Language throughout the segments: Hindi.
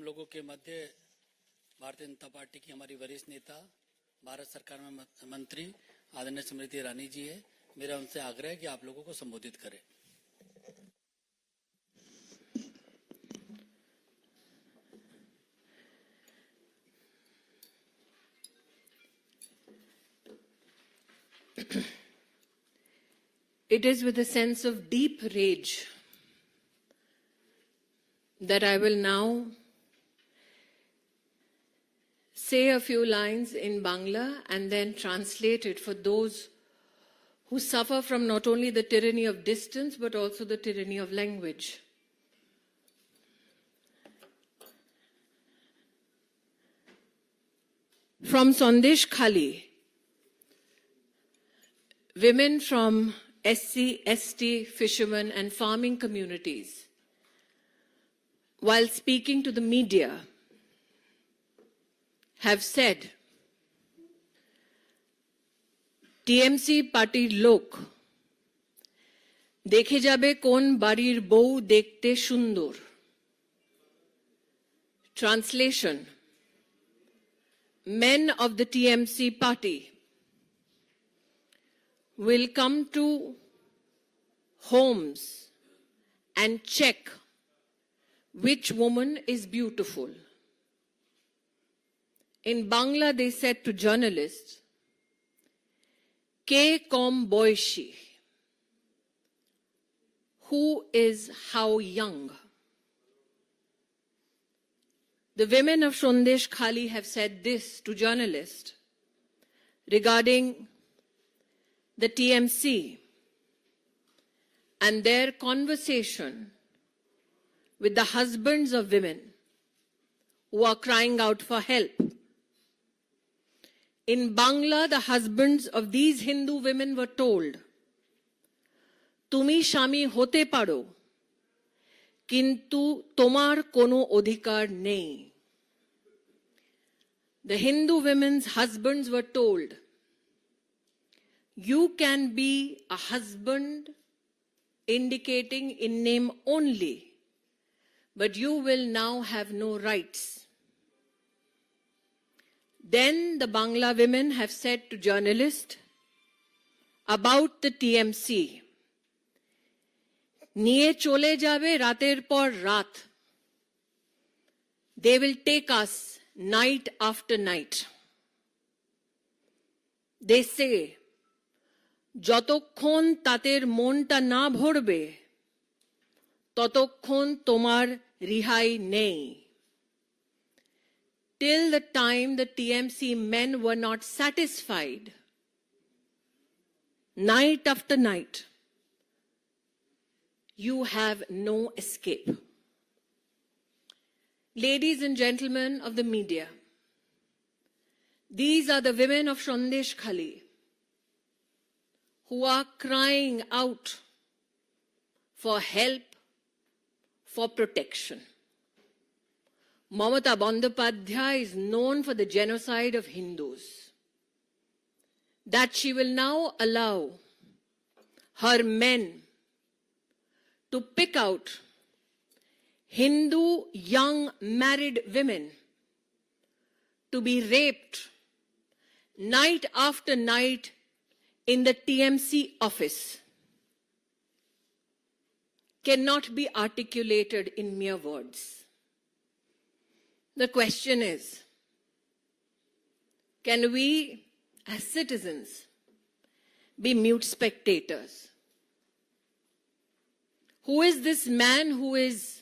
लोगों के मध्य भारतीय जनता पार्टी की हमारी वरिष्ठ नेता, भारत सरकार में मंत्री आदरणीय स्मृति ईरानी जी है। मेरा उनसे आग्रह है कि आप लोगों को संबोधित करें। It is with a sense of deep rage that I will now say a few lines in Bangla and then translate it for those who suffer from not only the tyranny of distance but also the tyranny of language. From Sandesh Khali, women from SC, ST, fishermen and farming communities, while speaking to the media, have said, TMC পার্টির লোক দেখে যাবে কোন বাড়ির বউ দেখতে সুন্দর। Translation: Men of the TMC party will come to homes and check which woman is beautiful. In Bangla, they said to journalists, Ke kom boishi, who is how young? The women of Sandesh Khali have said this to journalists regarding the TMC and their conversation with the husbands of women who are crying out for help. In Bangla, the husbands of these Hindu women were told, Tumi Shami hote paro, kintu tomar kono odhikar nei. The Hindu women's husbands were told, you can be a husband indicating in name only, but you will now have no rights. Then the Bangla women have said to journalists about the TMC, Niye chole jabe rater por rat. They will take us night after night. They say, যতক্ষণ তাদের মনটা না ভরবে ততক্ষণ তোমার রিহাই নেই. Till the time the TMC men were not satisfied, night after night, you have no escape. Ladies and gentlemen of the media, these are the women of Sandesh Khali who are crying out for help, for protection. Mamata Bandyopadhyay is known for the genocide of Hindus. That she will now allow her men to pick out Hindu young married women to be raped night after night in the TMC office cannot be articulated in mere words. The question is, can we as citizens be mute spectators? Who is this man who is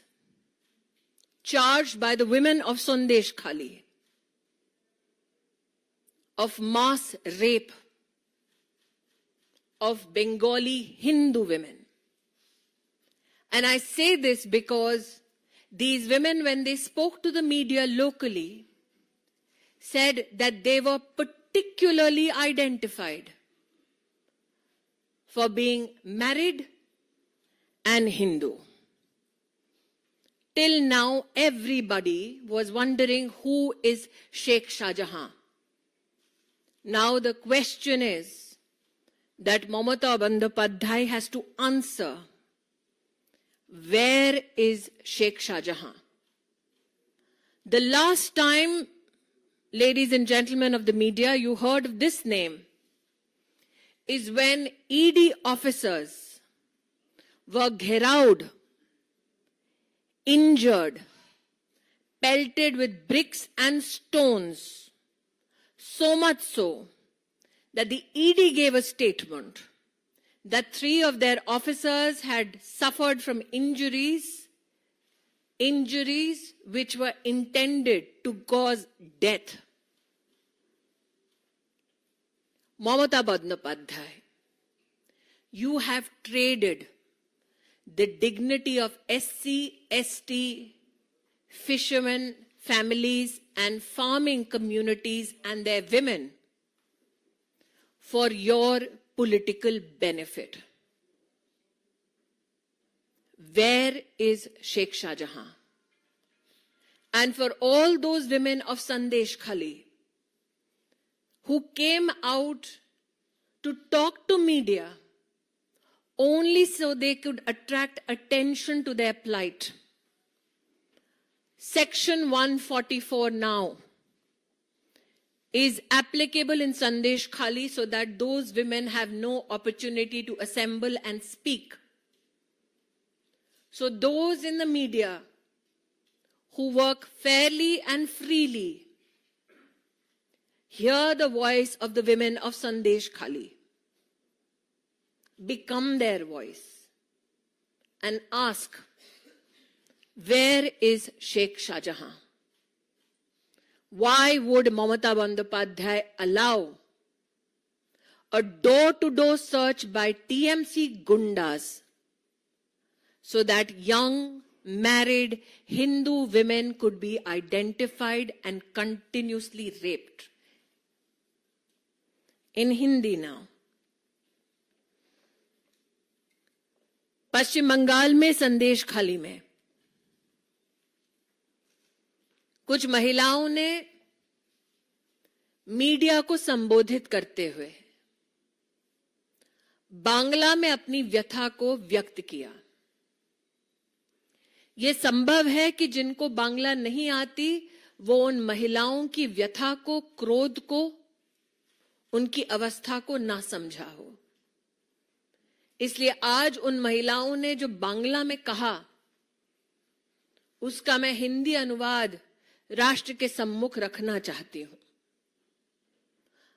charged by the women of Sandesh Khali of mass rape of Bengali Hindu women? And I say this because these women, when they spoke to the media locally, said that they were particularly identified for being married and Hindu. Till now, everybody was wondering who is Sheikh Shah Jahan. Now the question is that Mamata Bandyopadhyay has to answer, where is Sheikh Shah Jahan? The last time, ladies and gentlemen of the media, you heard of this name is when ED officers were gheraud, injured, pelted with bricks and stones, so much so that the ED gave a statement that 3 of their officers had suffered from injuries which were intended to cause death. Mamata Bandyopadhyay, you have traded the dignity of SC, ST, fishermen, families, and farming communities and their women for your political benefit. Where is Sheikh Shahjahan? And for all those women of Sandesh Khali who came out to talk to media only so they could attract attention to their plight. Section 144 now is applicable in Sandesh Khali so that those women have no opportunity to assemble and speak. So those in the media who work fairly and freely, hear the voice of the women of Sandesh Khali. Become their voice and ask, where is Sheikh Shahjahan? Why would Mamata Bandyopadhyay allow a door-to-door search by TMC Gundas so that young, married Hindu women could be identified and continuously raped? In Hindi now. पश्चिम बंगाल में संदेश खाली में कुछ महिलाओं ने मीडिया को संबोधित करते हुए बांग्ला में अपनी व्यथा को व्यक्त किया। यह संभव है कि जिनको बांग्ला नहीं आती वो उन महिलाओं की व्यथा को, क्रोध को, उनकी अवस्था को ना समझा हो। इसलिए आज उन महिलाओं ने जो बांग्ला में कहा उसका मैं हिंदी अनुवाद राष्ट्र के सम्मुख रखना चाहती हूं।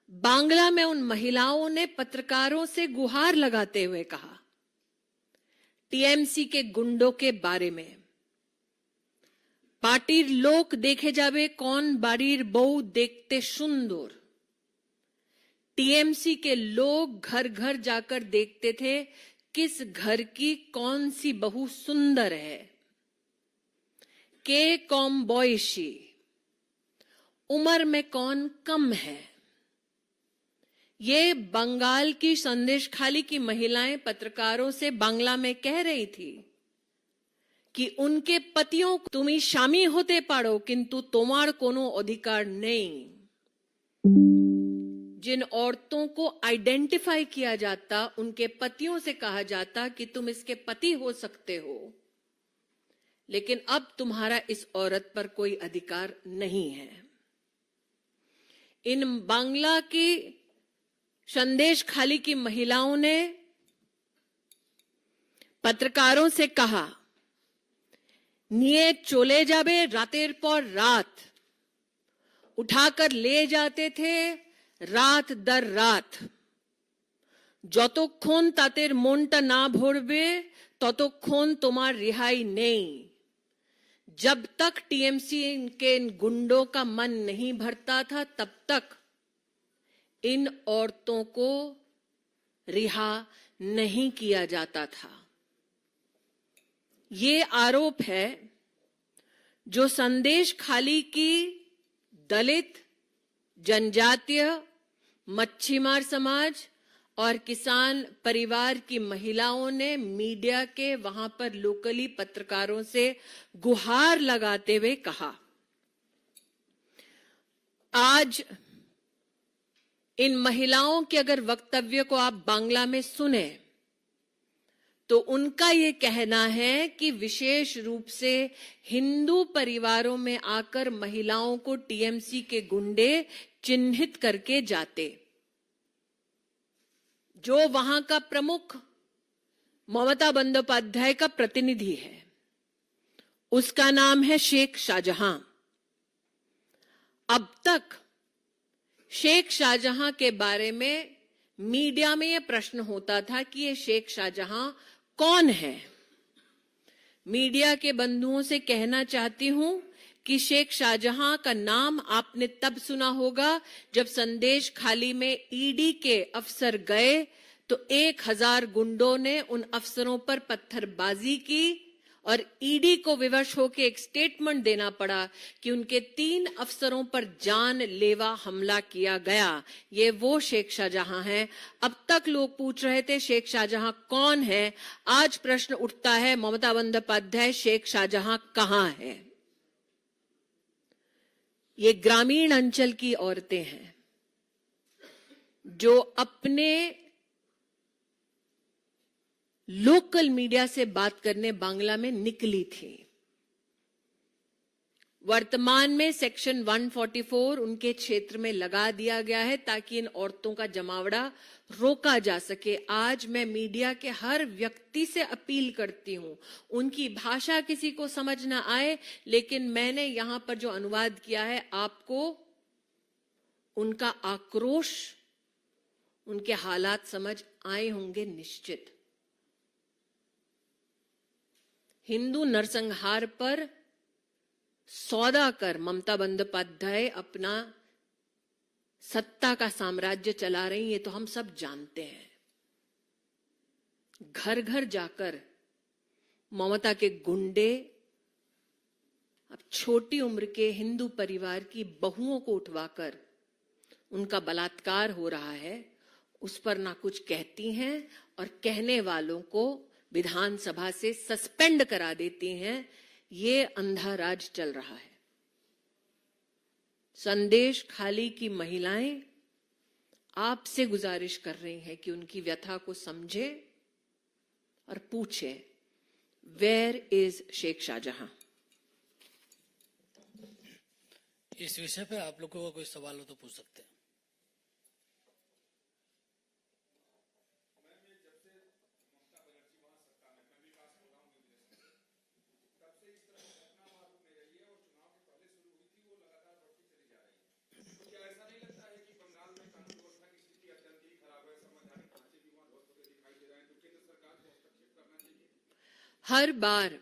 बांग्ला में उन महिलाओं ने पत्रकारों से गुहार लगाते हुए कहा, टीएमसी के गुंडों के बारे में, पार्टीर लोक देखे जावे कौन बाड़ीर बहू देखते सुंदर। टीएमसी के लोग घर घर जाकर देखते थे किस घर की कौन सी बहू सुंदर है। के कौम बॉयशी, उम्र में कौन कम है। ये बंगाल की संदेश खाली की महिलाएं पत्रकारों से बांग्ला में कह रही थी कि उनके पतियों को तुम्ही शामी होते पाड़ो किंतु तुम्हार कोनो अधिकार नहीं। जिन औरतों को आइडेंटिफाई किया जाता उनके पतियों से कहा जाता कि तुम इसके पति हो सकते हो, लेकिन अब तुम्हारा इस औरत पर कोई अधिकार नहीं है। इन बांग्ला की संदेश खाली की महिलाओं ने पत्रकारों से कहा, निये चले जाबे रातेर पर रात, उठाकर ले जाते थे রাত দর রাত। যতক্ষণ তাদের মনটা না ভরবে ততক্ষণ তোমার রিহাই নেই। जब तक टीएमसी के इन गुंडों का मन नहीं भरता था तब तक इन औरतों को रिहा नहीं किया जाता था। ये आरोप है जो संदेश खाली की दलित, जनजातीय, मच्छीमार समाज और किसान परिवार की महिलाओं ने मीडिया के वहां पर लोकली पत्रकारों से गुहार लगाते हुए कहा। आज इन महिलाओं के अगर वक्तव्य को आप बांग्ला में सुने तो उनका ये कहना है कि विशेष रूप से हिंदू परिवारों में आकर महिलाओं को टीएमसी के गुंडे चिन्हित करके जाते। जो वहां का प्रमुख ममता बंदोपाध्याय का प्रतिनिधि है, उसका नाम है शेख शाहजहां। अब तक शेख शाहजहां के बारे में मीडिया में यह प्रश्न होता था कि ये शेख शाहजहां कौन है। मीडिया के बंधुओं से कहना चाहती हूं कि शेख शाहजहां का नाम आपने तब सुना होगा जब संदेश खाली में ईडी के अफसर गए तो 1000 गुंडों ने उन अफसरों पर पत्थरबाजी की और ईडी को विवश होकर एक स्टेटमेंट देना पड़ा कि उनके 3 अफसरों पर जानलेवा हमला किया गया। ये वो शेख शाहजहां हैं। अब तक लोग पूछ रहे थे शेख शाहजहां कौन है। आज प्रश्न उठता है ममता बंदोपाध्याय शेख शाहजहां कहां है। ये ग्रामीण अंचल की औरतें हैं जो अपने लोकल मीडिया से बात करने बांग्ला में निकली थी। वर्तमान में सेक्शन 144 उनके क्षेत्र में लगा दिया गया है ताकि इन औरतों का जमावड़ा रोका जा सके। आज मैं मीडिया के हर व्यक्ति से अपील करती हूं, उनकी भाषा किसी को समझ ना आए, लेकिन मैंने यहां पर जो अनुवाद किया है आपको उनका आक्रोश, उनके हालात समझ आए होंगे निश्चित। हिंदू नरसंहार पर सौदा कर ममता बंदोपाध्याय अपना सत्ता का साम्राज्य चला रही है, तो हम सब जानते हैं। घर घर जाकर ममता के गुंडे अब छोटी उम्र के हिंदू परिवार की बहुओं को उठवाकर उनका बलात्कार हो रहा है, उस पर ना कुछ कहती हैं और कहने वालों को विधानसभा से सस्पेंड करा देती हैं। ये अंधा राज चल रहा है। संदेश खाली की महिलाएं आपसे गुजारिश कर रही हैं कि उनकी व्यथा को समझे और पूछे, वेयर इज शेख शाहजहां। इस विषय पे आप लोगों का कोई सवाल हो तो पूछ सकते हैं। हर बार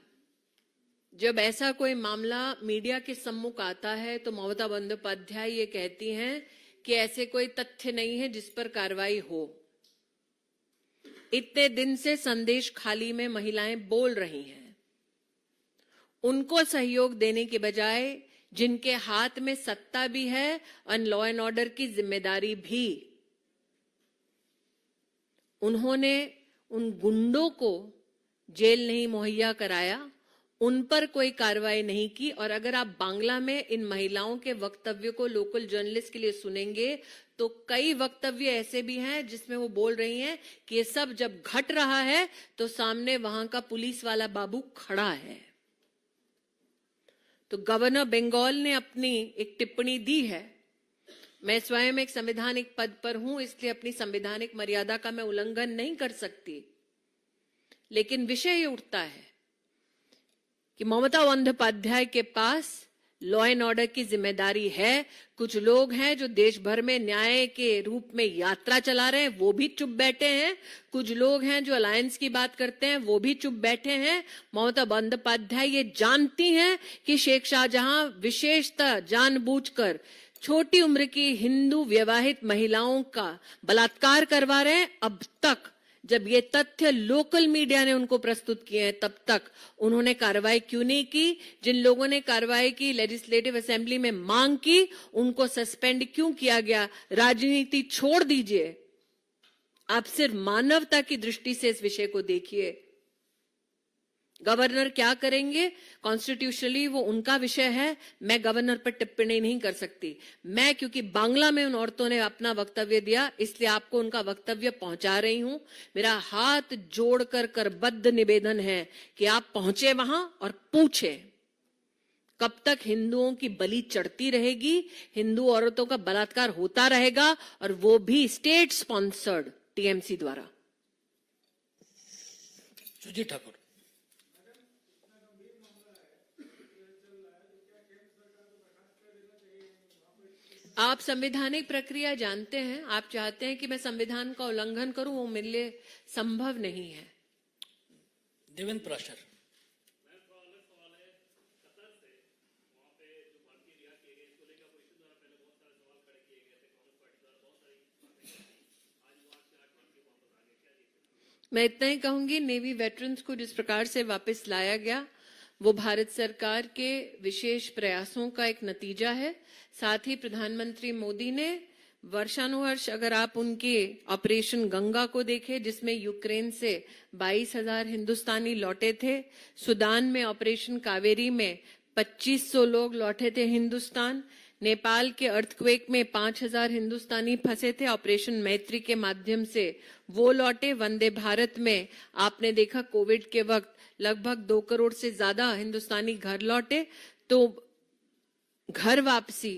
जब ऐसा कोई मामला मीडिया के सम्मुख आता है तो ममता बंदोपाध्याय ये कहती हैं कि ऐसे कोई तथ्य नहीं है जिस पर कार्रवाई हो। इतने दिन से संदेश खाली में महिलाएं बोल रही हैं। उनको सहयोग देने के बजाय जिनके हाथ में सत्ता भी है और लॉ एंड ऑर्डर की जिम्मेदारी भी, उन्होंने उन गुंडों को जेल नहीं मुहैया कराया, उन पर कोई कार्रवाई नहीं की। और अगर आप बांग्ला में इन महिलाओं के वक्तव्य को लोकल जर्नलिस्ट के लिए सुनेंगे तो कई वक्तव्य ऐसे भी हैं जिसमें वो बोल रही हैं कि ये सब जब घट रहा है तो सामने वहां का पुलिस वाला बाबू खड़ा है। तो गवर्नर बंगाल ने अपनी एक टिप्पणी दी है। मैं स्वयं एक संवैधानिक पद पर हूं, इसलिए अपनी संवैधानिक मर्यादा का मैं उल्लंघन नहीं कर सकती, लेकिन विषय ये उठता है कि ममता बंदोपाध्याय के पास लॉ एंड ऑर्डर की जिम्मेदारी है। कुछ लोग हैं जो देश भर में न्याय के रूप में यात्रा चला रहे हैं, वो भी चुप बैठे हैं। कुछ लोग हैं जो अलायंस की बात करते हैं, वो भी चुप बैठे हैं। ममता बंदोपाध्याय ये जानती हैं कि शेख शाहजहां विशेषतः जानबूझकर छोटी उम्र की हिंदू विवाहित महिलाओं का बलात्कार करवा रहे हैं। अब तक जब ये तथ्य लोकल मीडिया ने उनको प्रस्तुत किए हैं, तब तक उन्होंने कार्रवाई क्यों नहीं की? जिन लोगों ने कार्रवाई की, लेजिस्लेटिव असेंबली में मांग की, उनको सस्पेंड क्यों किया गया? राजनीति छोड़ दीजिए, आप सिर्फ मानवता की दृष्टि से इस विषय को देखिए। गवर्नर क्या करेंगे कॉन्स्टिट्यूशनली वो उनका विषय है, मैं गवर्नर पर टिप्पणी नहीं कर सकती। मैं क्योंकि बांग्ला में उन औरतों ने अपना वक्तव्य दिया इसलिए आपको उनका वक्तव्य पहुंचा रही हूं। मेरा हाथ जोड़कर करबद्ध निवेदन है कि आप पहुंचे वहां और पूछे कब तक हिंदुओं की बलि चढ़ती रहेगी, हिंदू औरतों का बलात्कार होता रहेगा और वो भी स्टेट स्पॉन्सर्ड टीएमसी द्वारा। सुजीत ठाकुर। आप संवैधानिक प्रक्रिया जानते हैं, आप चाहते हैं कि मैं संविधान का उल्लंघन करूं, वो मेरे लिए संभव नहीं है। देवेंद्र प्राशर। मैं इतना ही कहूंगी, नेवी वेटरन्स को जिस प्रकार से वापस लाया गया वो भारत सरकार के विशेष प्रयासों का एक नतीजा है। साथ ही प्रधानमंत्री मोदी ने वर्षानुवर्ष अगर आप उनके ऑपरेशन गंगा को देखें जिसमें यूक्रेन से 22,000 हिंदुस्तानी लौटे थे, सूडान में ऑपरेशन कावेरी में 2500 लोग लौटे थे हिंदुस्तान, नेपाल के अर्थक्वेक में 5,000 हिंदुस्तानी फंसे थे, ऑपरेशन मैत्री के माध्यम से वो लौटे। वंदे भारत में आपने देखा कोविड के वक्त लगभग 2 करोड़ से ज्यादा हिंदुस्तानी घर लौटे। तो घर वापसी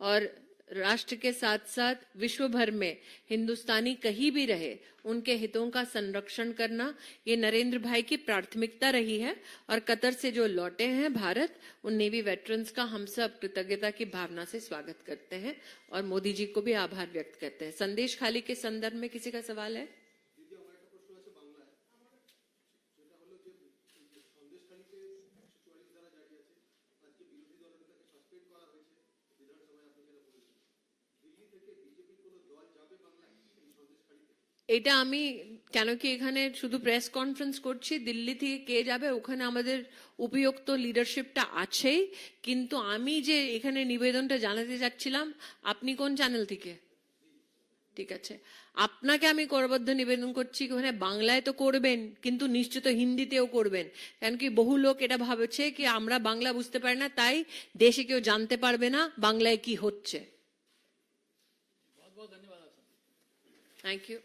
और राष्ट्र के साथ साथ विश्व भर में हिंदुस्तानी कहीं भी रहे उनके हितों का संरक्षण करना ये नरेंद्र भाई की प्राथमिकता रही है। और कतर से जो लौटे हैं भारत, उन नेवी वेटरन्स का हम सब कृतज्ञता की भावना से स्वागत करते हैं और मोदी जी को भी आभार व्यक्त करते हैं। संदेश खाली के संदर्भ में किसी का सवाल है? এটা আমি কেন কি এখানে শুধু প্রেস কনফারেন্স করছি, দিল্লি থেকে কে যাবে ওখানে আমাদের উপযুক্ত লিডারশিপটা আছেই, কিন্তু আমি যে এখানে নিবেদনটা জানাতে যাচ্ছিলাম, আপনি কোন চ্যানেল থেকে? ঠিক আছে, আপনাকে আমি করবদ্ধ নিবেদন করছি ওখানে বাংলায় তো করবেন কিন্তু নিশ্চিত হিন্দিতেও করবেন, কারণ কি বহু লোক এটা ভাবছে কি আমরা বাংলা বুঝতে পারি না তাই দেশে কেউ জানতে পারবে না বাংলায় কি হচ্ছে। बहुत बहुत धन्यवाद। Thank you.